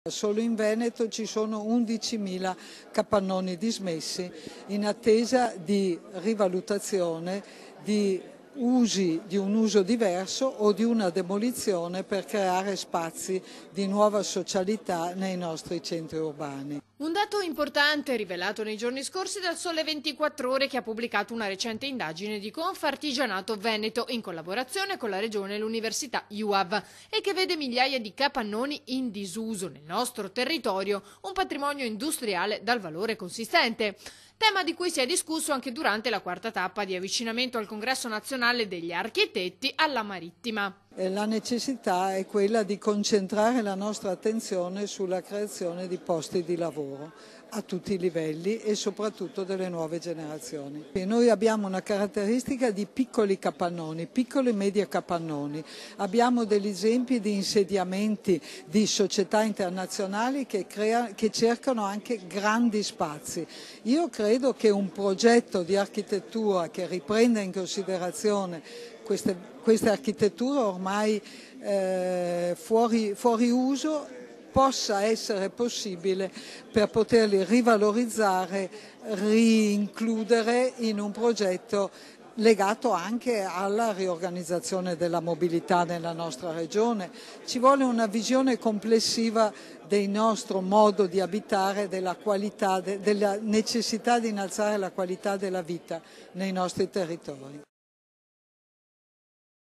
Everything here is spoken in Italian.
Solo in Veneto ci sono 11.000 capannoni dismessi in attesa di rivalutazione di un uso diverso o di una demolizione per creare spazi di nuova socialità nei nostri centri urbani. Un dato importante rivelato nei giorni scorsi dal Sole 24 Ore, che ha pubblicato una recente indagine di Confartigianato Veneto in collaborazione con la Regione e l'Università UAV e che vede migliaia di capannoni in disuso nel nostro territorio, un patrimonio industriale dal valore consistente. Tema di cui si è discusso anche durante la quarta tappa di avvicinamento al Congresso Nazionale degli Architetti alla Marittima. La necessità è quella di concentrare la nostra attenzione sulla creazione di posti di lavoro a tutti i livelli e soprattutto delle nuove generazioni. E noi abbiamo una caratteristica di piccoli capannoni, piccoli e medi capannoni. Abbiamo degli esempi di insediamenti di società internazionali che cercano anche grandi spazi. Io credo che un progetto di architettura che riprenda in considerazione queste architetture ormai fuori uso possa essere possibile per poterli rivalorizzare, rincludere in un progetto legato anche alla riorganizzazione della mobilità nella nostra regione. Ci vuole una visione complessiva del nostro modo di abitare, della qualità, della necessità di innalzare la qualità della vita nei nostri territori.